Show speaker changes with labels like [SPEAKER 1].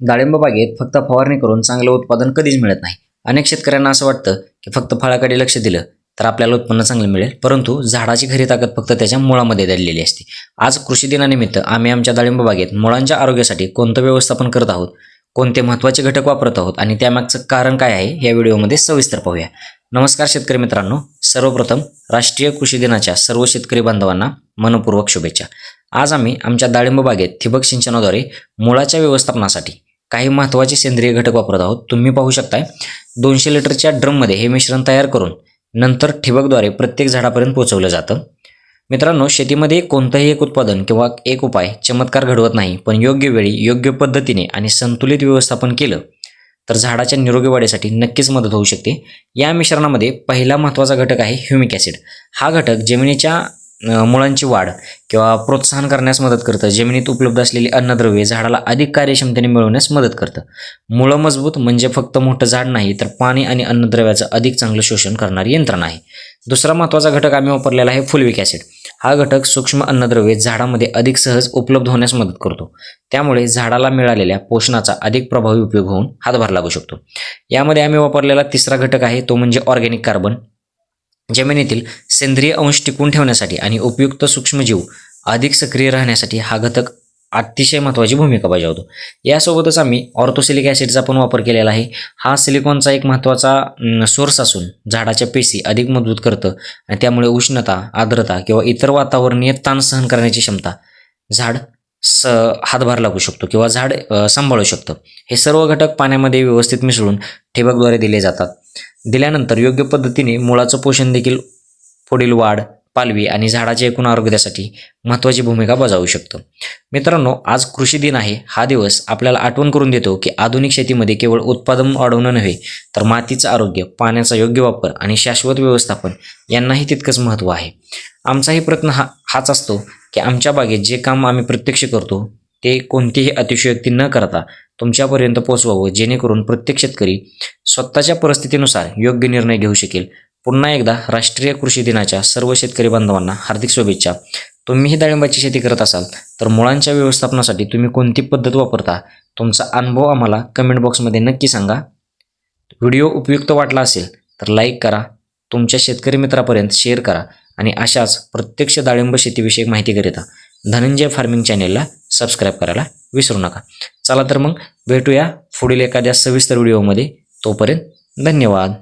[SPEAKER 1] डाळिंब बागेत फक्त फवारणी करून चांगलं उत्पादन कधीच मिळत नाही. अनेक शेतकऱ्यांना असं वाटतं की फक्त फळाकडे लक्ष दिलं तर आपल्याला उत्पन्न चांगलं मिळेल, परंतु झाडाची खरी ताकद फक्त त्याच्या मुळामध्ये दडलेली असते. आज कृषी दिनानिमित्त आम्ही आमच्या डाळिंब बागेत मुळांच्या आरोग्यासाठी कोणतं व्यवस्थापन करत आहोत, कोणते महत्त्वाचे घटक वापरत आहोत आणि त्यामागचं कारण काय आहे या व्हिडिओमध्ये सविस्तर पाहूया. नमस्कार शेतकरी मित्रांनो, सर्वप्रथम राष्ट्रीय कृषी दिनाच्या सर्व शेतकरी बांधवांना मनपूर्वक शुभेच्छा. आज आम्ही आमच्या डाळिंब बागेत ठिबक सिंचनाद्वारे मुळाच्या व्यवस्थापनासाठी काही महत्त्वाचे सेंद्रिय घटक वापरत आहोत. तुम्ही पाहू शकताय 200 लिटरच्या ड्रममध्ये हे मिश्रण तयार करून नंतर ठिबकद्वारे प्रत्येक झाडापर्यंत पोहोचवलं जातं. मित्रांनो, शेतीमध्ये कोणतंही एक उत्पादन किंवा एक उपाय चमत्कार घडवत नाही, पण योग्य वेळी योग्य पद्धतीने आणि संतुलित व्यवस्थापन केलं तर झाडाच्या निरोगी वाढीसाठी नक्कीच मदत होऊ शकते. या मिश्रणामध्ये पहिला महत्त्वाचा घटक आहे ह्युमिक ॲसिड. हा घटक जमिनीच्या मुळांची वाढ किंवा प्रोत्साहन करण्यास मदत करतं. जमिनीत उपलब्ध असलेली अन्नद्रव्ये झाडाला अधिक कार्यक्षमतेने मिळवण्यास मदत करतं. मुळं मजबूत म्हणजे फक्त मोठं झाड नाही, तर पाणी आणि अन्नद्रव्याचं अधिक चांगलं शोषण करणारी यंत्रणा आहे. दुसरा महत्त्वाचा घटक आम्ही वापरलेला आहे फुलविक ॲसिड. हा घटक सूक्ष्म अन्नद्रव्ये झाडामध्ये अधिक सहज उपलब्ध होण्यास मदत करतो. त्यामुळे झाडाला मिळालेल्या पोषणाचा अधिक प्रभावी उपयोग होऊन हातभार लागू शकतो. यामध्ये आम्ही वापरलेला तिसरा घटक आहे तो म्हणजे ऑर्गॅनिक कार्बन. जमिनीतील सेंद्रिय अंश टिकवून ठेवण्यासाठी आणि उपयुक्त सूक्ष्मजीव अधिक सक्रिय राहण्यासाठी हा घटक अतिशय महत्त्वाची भूमिका बजावतो. यासोबतच आम्ही ऑर्थोसिलिक ॲसिडचा पण वापर केलेला आहे. हा सिलिकॉनचा एक महत्त्वाचा सोर्स असून झाडाच्या पेशी अधिक मजबूत करतं आणि त्यामुळे उष्णता, आर्द्रता किंवा इतर वातावरणीय ताण सहन करण्याची क्षमता झाड हातभार लागू शकतो किंवा झाड सांभाळू शकतं. हे सर्व घटक पाण्यामध्ये व्यवस्थित मिसळून ठिबकद्वारे दिले जातात. दिल्यानंतर योग्य पद्धतीने मुळाचं पोषण देखील पुढील वाढ, पालवी आणि झाडाच्या एकूण आरोग्यासाठी महत्त्वाची भूमिका बजावू शकतं. मित्रांनो, आज कृषी दिन आहे. हा दिवस आपल्याला आठवण करून देतो की आधुनिक शेतीमध्ये केवळ उत्पादन वाढवणं नव्हे, तर मातीचं आरोग्य, पाण्याचा योग्य वापर आणि शाश्वत व्यवस्थापन यांनाही तितकंच महत्त्व आहे. आमचाही प्रयत्न हाच असतो की आमच्या बागेत जे काम आम्ही प्रत्यक्ष करतो ते कोणतीही अतिशयोक्ती न करता तुमच्यापर्यंत पोहोचवावं, जेणेकरून प्रत्येक शेतकरी स्वतःच्या परिस्थितीनुसार योग्य निर्णय घेऊ शकेल. पुन्हा एकदा राष्ट्रीय कृषी दिनाच्या सर्व शेतकरी बांधवांना हार्दिक शुभेच्छा. तुम्हीही डाळिंबाची शेती करत असाल तर मुळांच्या व्यवस्थापनासाठी तुम्ही कोणती पद्धत वापरता, तुमचा अनुभव आम्हाला कमेंट बॉक्समध्ये नक्की सांगा. व्हिडिओ उपयुक्त वाटला असेल तर लाईक करा, तुमच्या शेतकरी मित्रापर्यंत शेअर करा आणि अशाच प्रत्यक्ष डाळिंब शेतीविषयक माहितीकरिता धनंजय फार्मिंग चॅनेलला सबस्क्राईब करायला विसरू नका. चला तर मग भेटूया पुढील एखाद्या सविस्तर व्हिडिओमध्ये. तोपर्यंत धन्यवाद.